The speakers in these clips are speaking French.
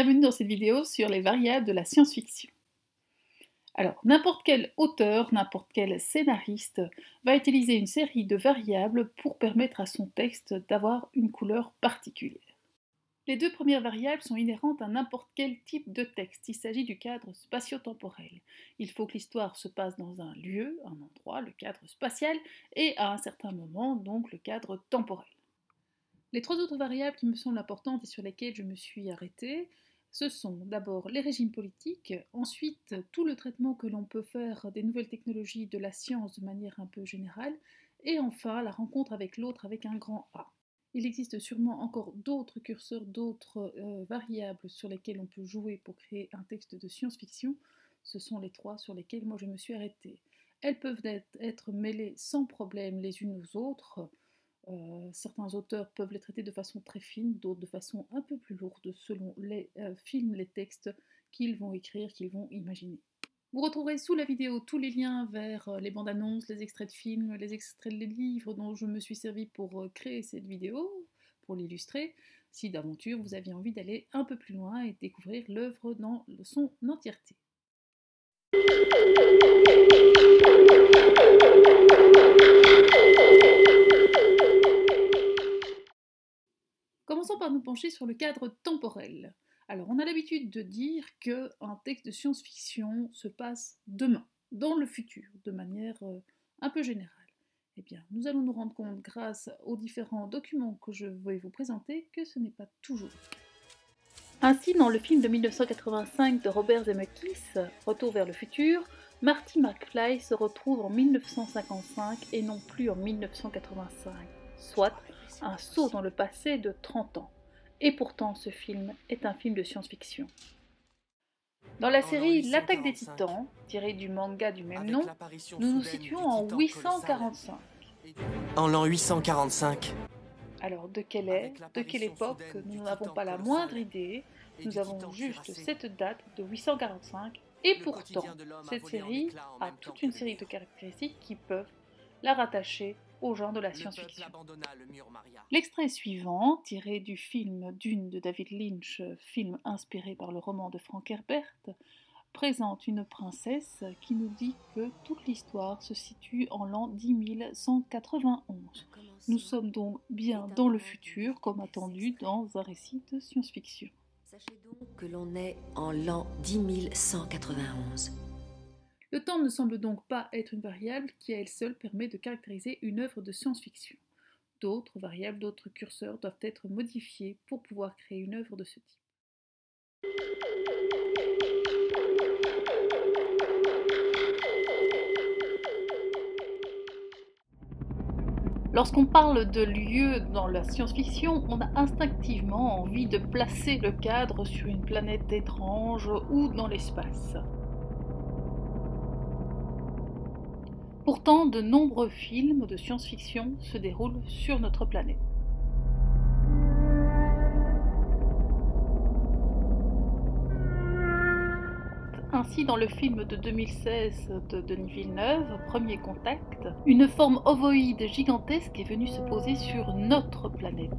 Bienvenue dans cette vidéo sur les variables de la science-fiction. Alors, n'importe quel auteur, n'importe quel scénariste va utiliser une série de variables pour permettre à son texte d'avoir une couleur particulière. Les deux premières variables sont inhérentes à n'importe quel type de texte. Il s'agit du cadre spatio-temporel. Il faut que l'histoire se passe dans un lieu, un endroit, le cadre spatial, et à un certain moment, donc le cadre temporel. Les trois autres variables qui me semblent importantes et sur lesquelles je me suis arrêtée, ce sont d'abord les régimes politiques, ensuite tout le traitement que l'on peut faire des nouvelles technologies de la science de manière un peu générale, et enfin la rencontre avec l'autre avec un grand A. Il existe sûrement encore d'autres curseurs, d'autres variables sur lesquelles on peut jouer pour créer un texte de science-fiction. Ce sont les trois sur lesquelles moi je me suis arrêtée. Elles peuvent être mêlées sans problème les unes aux autres. Certains auteurs peuvent les traiter de façon très fine, d'autres de façon un peu plus lourde selon les films, les textes qu'ils vont écrire, qu'ils vont imaginer. Vous retrouverez sous la vidéo tous les liens vers les bandes annonces, les extraits de films, les extraits de livres dont je me suis servi pour créer cette vidéo, pour l'illustrer, si d'aventure vous aviez envie d'aller un peu plus loin et découvrir l'œuvre dans son entièreté. Commençons par nous pencher sur le cadre temporel. Alors, on a l'habitude de dire qu'un texte de science-fiction se passe demain, dans le futur, de manière un peu générale. Eh bien, nous allons nous rendre compte, grâce aux différents documents que je vais vous présenter, que ce n'est pas toujours. Ainsi, dans le film de 1985 de Robert Zemeckis, Retour vers le futur, Marty McFly se retrouve en 1955 et non plus en 1985, soit un saut dans le passé de 30 ans. Et pourtant, ce film est un film de science-fiction. Dans la série L'Attaque des Titans, tirée du manga du même nom, nous nous situons en 845. En l'an 845. Alors, de quelle époque, nous n'en avons pas la moindre idée, nous avons juste cette date de 845, et pourtant, cette série a toute une série de caractéristiques qui peuvent la rattacher au genre de la science-fiction. L'extrait suivant, tiré du film Dune de David Lynch, film inspiré par le roman de Frank Herbert, présente une princesse qui nous dit que toute l'histoire se situe en l'an 10191. Nous sommes donc bien dans le futur, comme attendu dans un récit de science-fiction. Sachez donc que l'on est en l'an 10191. Le temps ne semble donc pas être une variable qui à elle seule permet de caractériser une œuvre de science-fiction. D'autres variables, d'autres curseurs doivent être modifiés pour pouvoir créer une œuvre de ce type. Lorsqu'on parle de lieu dans la science-fiction, on a instinctivement envie de placer le cadre sur une planète étrange ou dans l'espace. Pourtant, de nombreux films de science-fiction se déroulent sur notre planète. Ainsi, dans le film de 2016 de Denis Villeneuve, Premier Contact, une forme ovoïde gigantesque est venue se poser sur notre planète.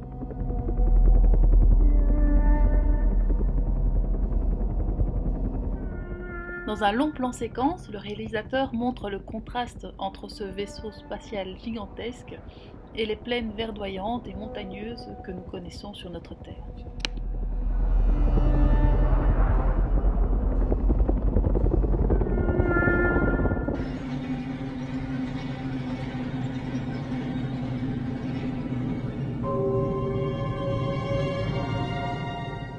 Dans un long plan séquence, le réalisateur montre le contraste entre ce vaisseau spatial gigantesque et les plaines verdoyantes et montagneuses que nous connaissons sur notre Terre.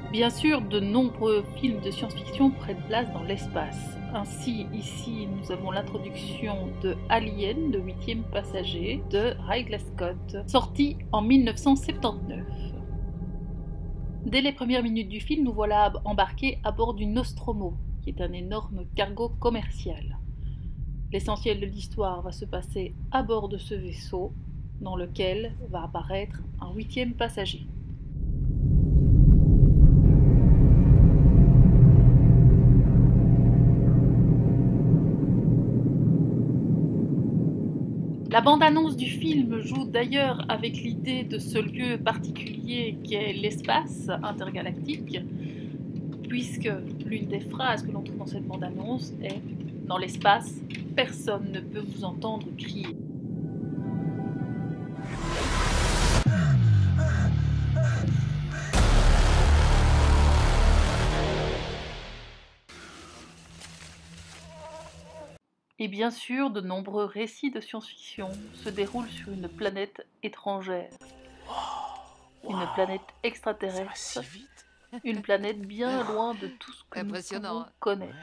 Bien sûr, de nombreux films de science-fiction prennent place dans l'espace. Ainsi, ici, nous avons l'introduction de Alien, le 8e passager, de Ridley Scott, sorti en 1979. Dès les premières minutes du film, nous voilà embarqués à bord du Nostromo, qui est un énorme cargo commercial. L'essentiel de l'histoire va se passer à bord de ce vaisseau, dans lequel va apparaître un 8e passager. La bande-annonce du film joue d'ailleurs avec l'idée de ce lieu particulier qu'est l'espace intergalactique, puisque l'une des phrases que l'on trouve dans cette bande-annonce est « Dans l'espace, personne ne peut vous entendre crier ». Et bien sûr, de nombreux récits de science-fiction se déroulent sur une planète étrangère. Une planète extraterrestre, Ça va si vite. une planète bien loin de tout ce que nous Impressionnant, pouvons hein. connaître.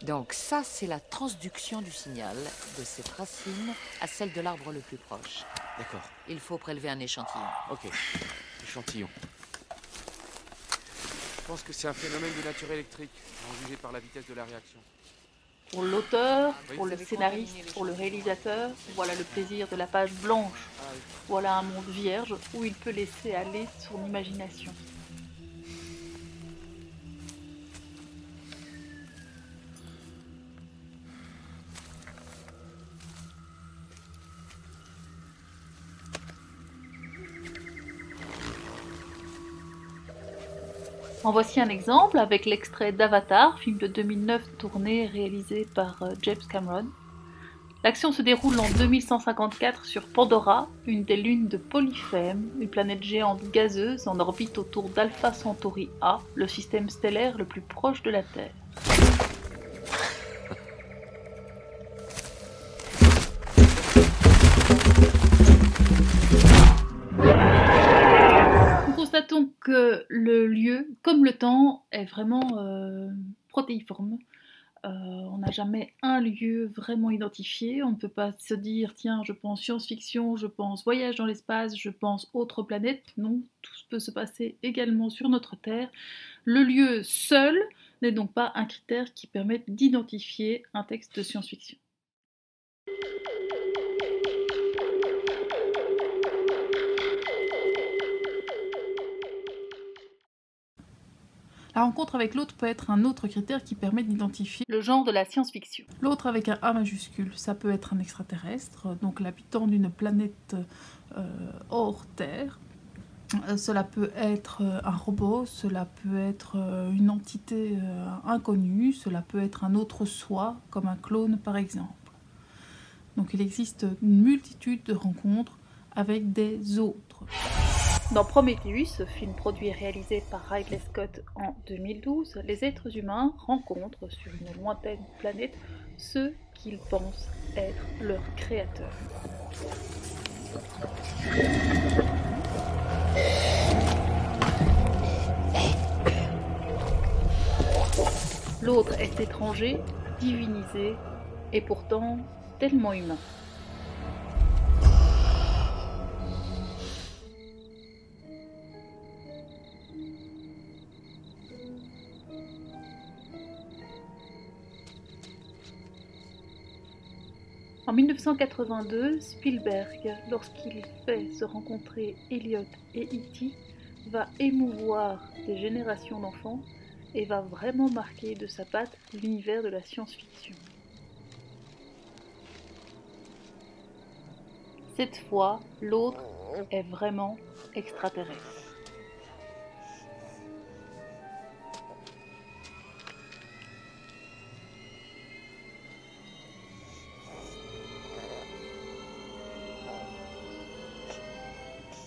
Donc ça, c'est la transduction du signal de cette racine à celle de l'arbre le plus proche. D'accord, Il faut prélever un échantillon. ok. Échantillon. Je pense que c'est un phénomène de nature électrique, en jugé par la vitesse de la réaction. Pour l'auteur, Oui. pour le scénariste, pour le réalisateur, voilà le plaisir de la page blanche. Ah oui. Voilà un monde vierge où il peut laisser aller son imagination. En voici un exemple avec l'extrait d'Avatar, film de 2009 tourné et réalisé par James Cameron. L'action se déroule en 2154 sur Pandora, une des lunes de Polyphème, une planète géante gazeuse en orbite autour d'Alpha Centauri A, le système stellaire le plus proche de la Terre. Nous constatons que le lieu, comme le temps, est vraiment protéiforme. On n'a jamais un lieu vraiment identifié. On ne peut pas se dire, tiens, je pense science-fiction, je pense voyage dans l'espace, je pense autre planète. Non, tout peut se passer également sur notre Terre. Le lieu seul n'est donc pas un critère qui permette d'identifier un texte de science-fiction. La rencontre avec l'autre peut être un autre critère qui permet d'identifier le genre de la science-fiction. L'autre avec un A majuscule, ça peut être un extraterrestre, donc l'habitant d'une planète hors Terre. Cela peut être un robot, cela peut être une entité inconnue, cela peut être un autre soi, comme un clone par exemple. Donc il existe une multitude de rencontres avec des autres. Dans Prometheus, film produit et réalisé par Ridley Scott en 2012, les êtres humains rencontrent sur une lointaine planète ceux qu'ils pensent être leurs créateurs. L'autre est étranger, divinisé, et pourtant tellement humain. En 1982, Spielberg, lorsqu'il fait se rencontrer Elliot et E.T., va émouvoir des générations d'enfants et va vraiment marquer de sa patte l'univers de la science-fiction. Cette fois, l'autre est vraiment extraterrestre.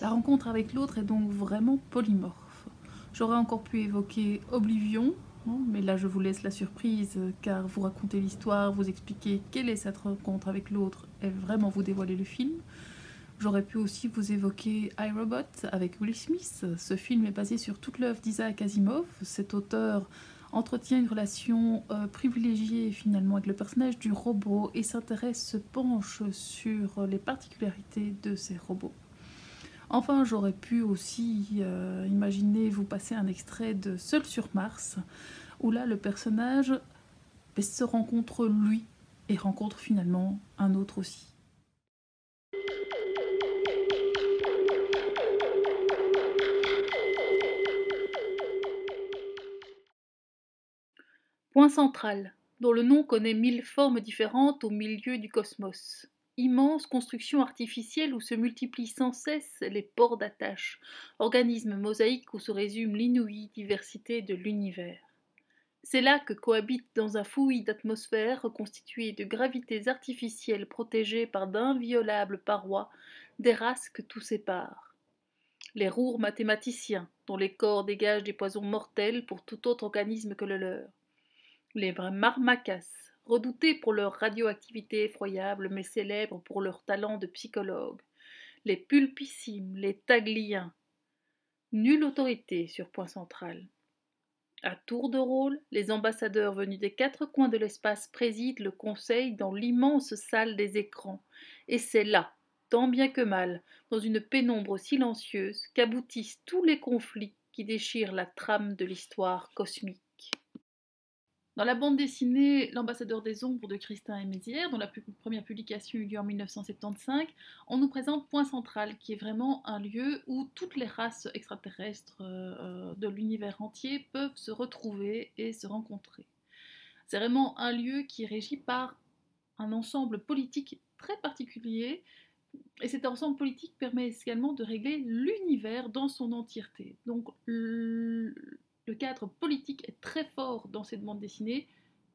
La rencontre avec l'autre est donc vraiment polymorphe. J'aurais encore pu évoquer Oblivion, mais là je vous laisse la surprise car vous racontez l'histoire, vous expliquez quelle est cette rencontre avec l'autre et vraiment vous dévoiler le film. J'aurais pu aussi vous évoquer iRobot avec Will Smith. Ce film est basé sur toute l'œuvre d'Isaac Asimov. Cet auteur entretient une relation privilégiée finalement avec le personnage du robot et se penche sur les particularités de ces robots. Enfin, j'aurais pu aussi imaginer vous passer un extrait de Seul sur Mars, où là, le personnage se rencontre lui et rencontre finalement un autre aussi. Point central, dont le nom connaît 1000 formes différentes au milieu du cosmos. immense construction artificielle où se multiplient sans cesse les ports d'attache, organisme mosaïque où se résume l'inouïe diversité de l'univers. C'est là que cohabitent dans un fouillis d'atmosphères reconstituées de gravités artificielles protégées par d'inviolables parois des races que tout sépare. Les rours mathématiciens, dont les corps dégagent des poisons mortels pour tout autre organisme que le leur. Les marmacas, redoutés pour leur radioactivité effroyable mais célèbres pour leur talent de psychologue. Les pulpissimes, les tagliens. Nulle autorité sur Point Central. À tour de rôle, les ambassadeurs venus des 4 coins de l'espace président le conseil dans l'immense salle des écrans. Et c'est là, tant bien que mal, dans une pénombre silencieuse, qu'aboutissent tous les conflits qui déchirent la trame de l'histoire cosmique. Dans la bande dessinée L'Ambassadeur des Ombres de Christin et Mézières, dont la première publication eut lieu en 1975, on nous présente Point Central, qui est vraiment un lieu où toutes les races extraterrestres de l'univers entier peuvent se retrouver et se rencontrer. C'est vraiment un lieu qui est régi par un ensemble politique très particulier, et cet ensemble politique permet également de régler l'univers dans son entièreté. Donc le cadre politique est très fort dans cette bande dessinée,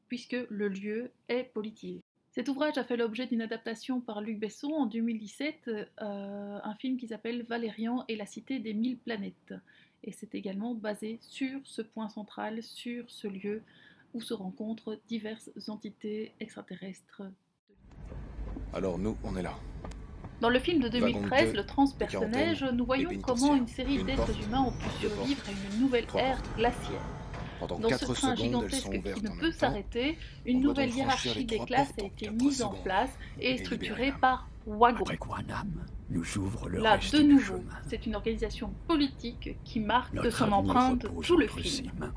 puisque le lieu est politisé. Cet ouvrage a fait l'objet d'une adaptation par Luc Besson en 2017, un film qui s'appelle Valérian et la cité des 1000 planètes. Et c'est également basé sur ce point central, sur ce lieu où se rencontrent diverses entités extraterrestres. Alors nous, on est là. Dans le film de 2013, Le Transpersonnage, nous voyons comment une série d'êtres humains ont pu survivre à une nouvelle ère glaciaire. Dans ce train gigantesque qui ne peut s'arrêter, une nouvelle hiérarchie des classes a été mise en place et est structurée par Wagon. Là, de nouveau, c'est une organisation politique qui marque de son empreinte tout le film.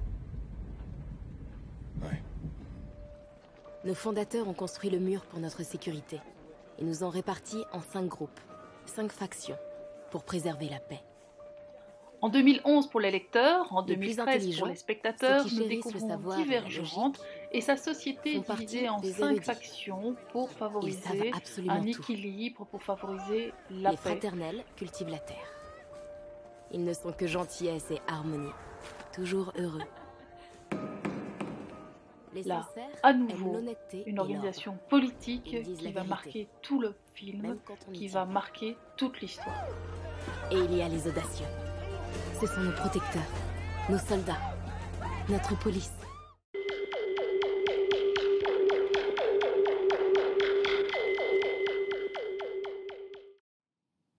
Nos fondateurs ont construit le mur pour notre sécurité. Ils nous ont répartis en 5 groupes, 5 factions, pour préserver la paix. En 2011 pour les lecteurs, en 2013 pour les spectateurs, nous découvrons Divergente et sa société divisée en 5 factions pour favoriser un équilibre, pour favoriser la paix. Les fraternels cultivent la terre. Ils ne sont que gentillesse et harmonie, toujours heureux. Là, à nouveau, une organisation politique qui va marquer tout le film, qui va marquer toute l'histoire. Et il y a les audacieux. Ce sont nos protecteurs, nos soldats, notre police.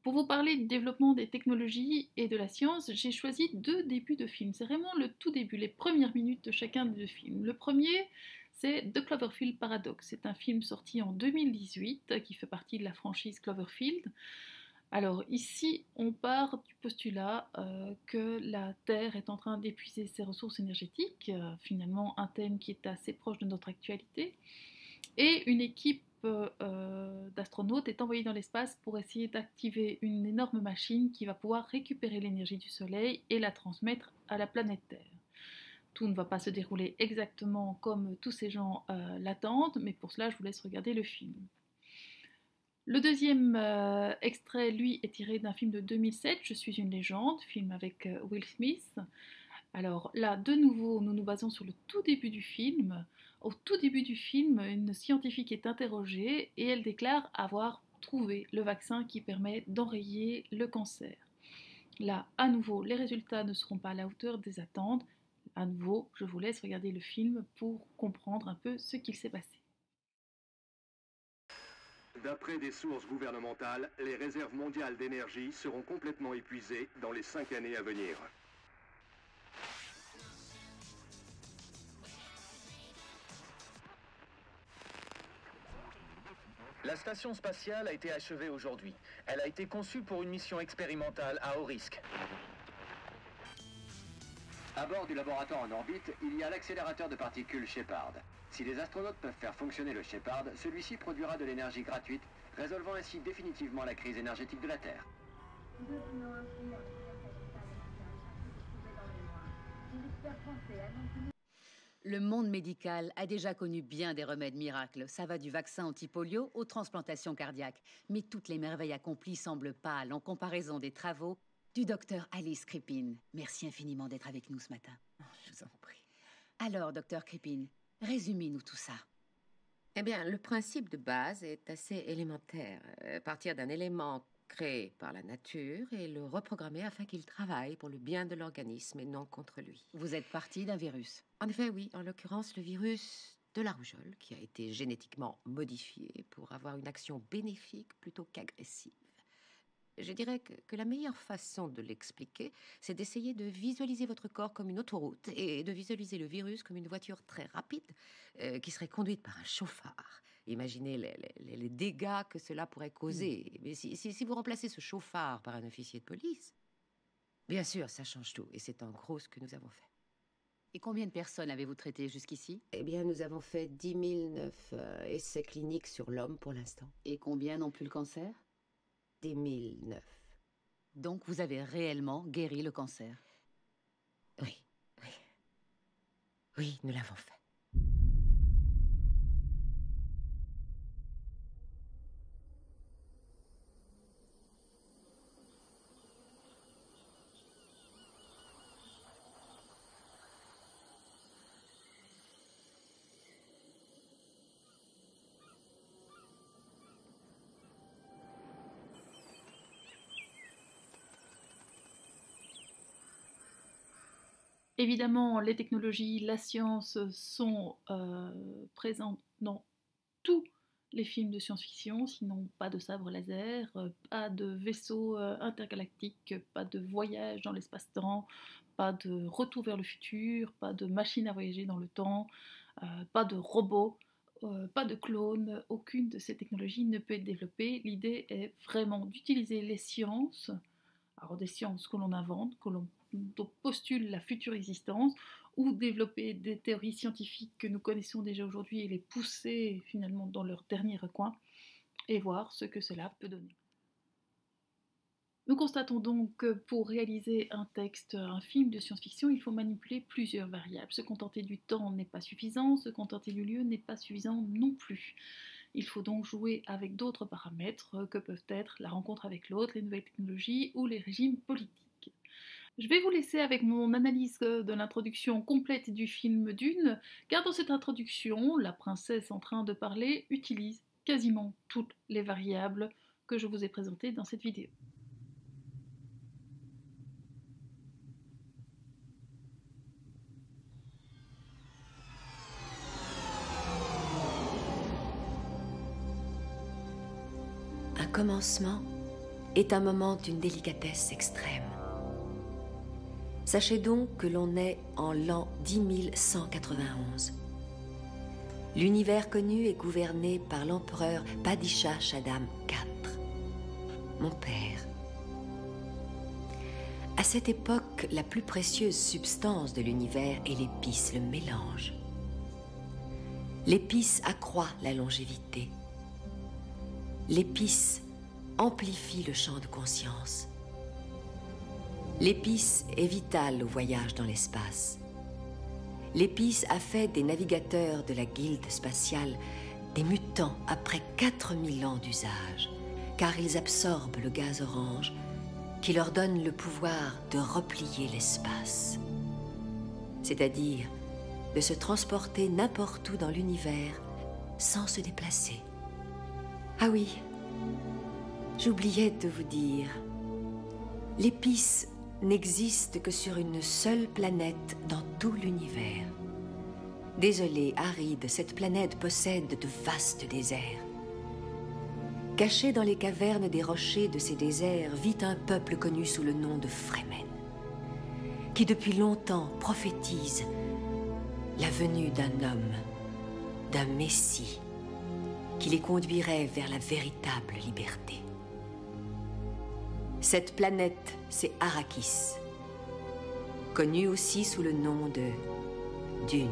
Pour vous parler du développement des technologies et de la science, j'ai choisi 2 débuts de films. C'est vraiment le tout début, les premières minutes de chacun des 2 films. Le premier, c'est The Cloverfield Paradox. C'est un film sorti en 2018 qui fait partie de la franchise Cloverfield. Alors ici, on part du postulat que la Terre est en train d'épuiser ses ressources énergétiques, finalement un thème qui est assez proche de notre actualité, et une équipe d'astronautes est envoyée dans l'espace pour essayer d'activer une énorme machine qui va pouvoir récupérer l'énergie du Soleil et la transmettre à la planète Terre. Tout ne va pas se dérouler exactement comme tous ces gens l'attendent, mais pour cela je vous laisse regarder le film. Le deuxième extrait, lui, est tiré d'un film de 2007, Je suis une légende, film avec Will Smith. Alors là, de nouveau, nous nous basons sur le tout début du film. Au tout début du film, une scientifique est interrogée et elle déclare avoir trouvé le vaccin qui permet d'enrayer le cancer. Là, à nouveau, les résultats ne seront pas à la hauteur des attentes. À nouveau, je vous laisse regarder le film pour comprendre un peu ce qu'il s'est passé. D'après des sources gouvernementales, les réserves mondiales d'énergie seront complètement épuisées dans les 5 années à venir. La station spatiale a été achevée aujourd'hui. Elle a été conçue pour une mission expérimentale à haut risque. À bord du laboratoire en orbite, il y a l'accélérateur de particules Shepard. Si les astronautes peuvent faire fonctionner le Shepard, celui-ci produira de l'énergie gratuite, résolvant ainsi définitivement la crise énergétique de la Terre. Le monde médical a déjà connu bien des remèdes miracles. Ça va du vaccin anti-polio aux transplantations cardiaques. Mais toutes les merveilles accomplies semblent pâles en comparaison des travaux du docteur Alice Crippen. Merci infiniment d'être avec nous ce matin. Je vous en prie. Alors, docteur Crippen, résumez-nous tout ça. Eh bien, le principe de base est assez élémentaire. Partir d'un élément créé par la nature et le reprogrammer afin qu'il travaille pour le bien de l'organisme et non contre lui. Vous êtes parti d'un virus? En effet, oui. En l'occurrence, le virus de la rougeole, qui a été génétiquement modifié pour avoir une action bénéfique plutôt qu'agressive. Je dirais que la meilleure façon de l'expliquer, c'est d'essayer de visualiser votre corps comme une autoroute et de visualiser le virus comme une voiture très rapide qui serait conduite par un chauffard. Imaginez les dégâts que cela pourrait causer. Mais si vous remplacez ce chauffard par un officier de police, bien sûr, ça change tout. Et c'est en gros ce que nous avons fait. Et combien de personnes avez-vous traité jusqu'ici? Eh bien, nous avons fait 10 009 essais cliniques sur l'homme pour l'instant. Et combien n'ont plus le cancer? 10 009. Donc, vous avez réellement guéri le cancer? Oui, oui. Oui, nous l'avons fait. Évidemment, les technologies, la science sont présentes dans tous les films de science-fiction, sinon pas de sabre laser, pas de vaisseau intergalactique, pas de voyage dans l'espace-temps, pas de retour vers le futur, pas de machine à voyager dans le temps, pas de robots, pas de clones, aucune de ces technologies ne peut être développée. L'idée est vraiment d'utiliser les sciences, alors des sciences que l'on invente, dont postule la future existence, ou développer des théories scientifiques que nous connaissons déjà aujourd'hui et les pousser finalement dans leur dernier recoin et voir ce que cela peut donner. Nous constatons donc que pour réaliser un texte, un film de science-fiction, il faut manipuler plusieurs variables. Se contenter du temps n'est pas suffisant, se contenter du lieu n'est pas suffisant non plus. Il faut donc jouer avec d'autres paramètres que peuvent être la rencontre avec l'autre, les nouvelles technologies ou les régimes politiques. Je vais vous laisser avec mon analyse de l'introduction complète du film Dune, car dans cette introduction, la princesse en train de parler utilise quasiment toutes les variables que je vous ai présentées dans cette vidéo. Un commencement est un moment d'une délicatesse extrême. Sachez donc que l'on est en l'an 10191. L'univers connu est gouverné par l'empereur Padishah Shaddam IV, mon père. À cette époque, la plus précieuse substance de l'univers est l'épice, le mélange. L'épice accroît la longévité. L'épice amplifie le champ de conscience. L'épice est vitale au voyage dans l'espace. L'épice a fait des navigateurs de la guilde spatiale des mutants après 4000 ans d'usage, car ils absorbent le gaz orange qui leur donne le pouvoir de replier l'espace, c'est-à-dire de se transporter n'importe où dans l'univers sans se déplacer. Ah oui, j'oubliais de vous dire, l'épice n'existe que sur une seule planète dans tout l'univers. Désolée, aride, cette planète possède de vastes déserts. Caché dans les cavernes des rochers de ces déserts vit un peuple connu sous le nom de Fremen, qui depuis longtemps prophétise la venue d'un homme, d'un messie, qui les conduirait vers la véritable liberté. Cette planète, c'est Arrakis, connue aussi sous le nom de Dune.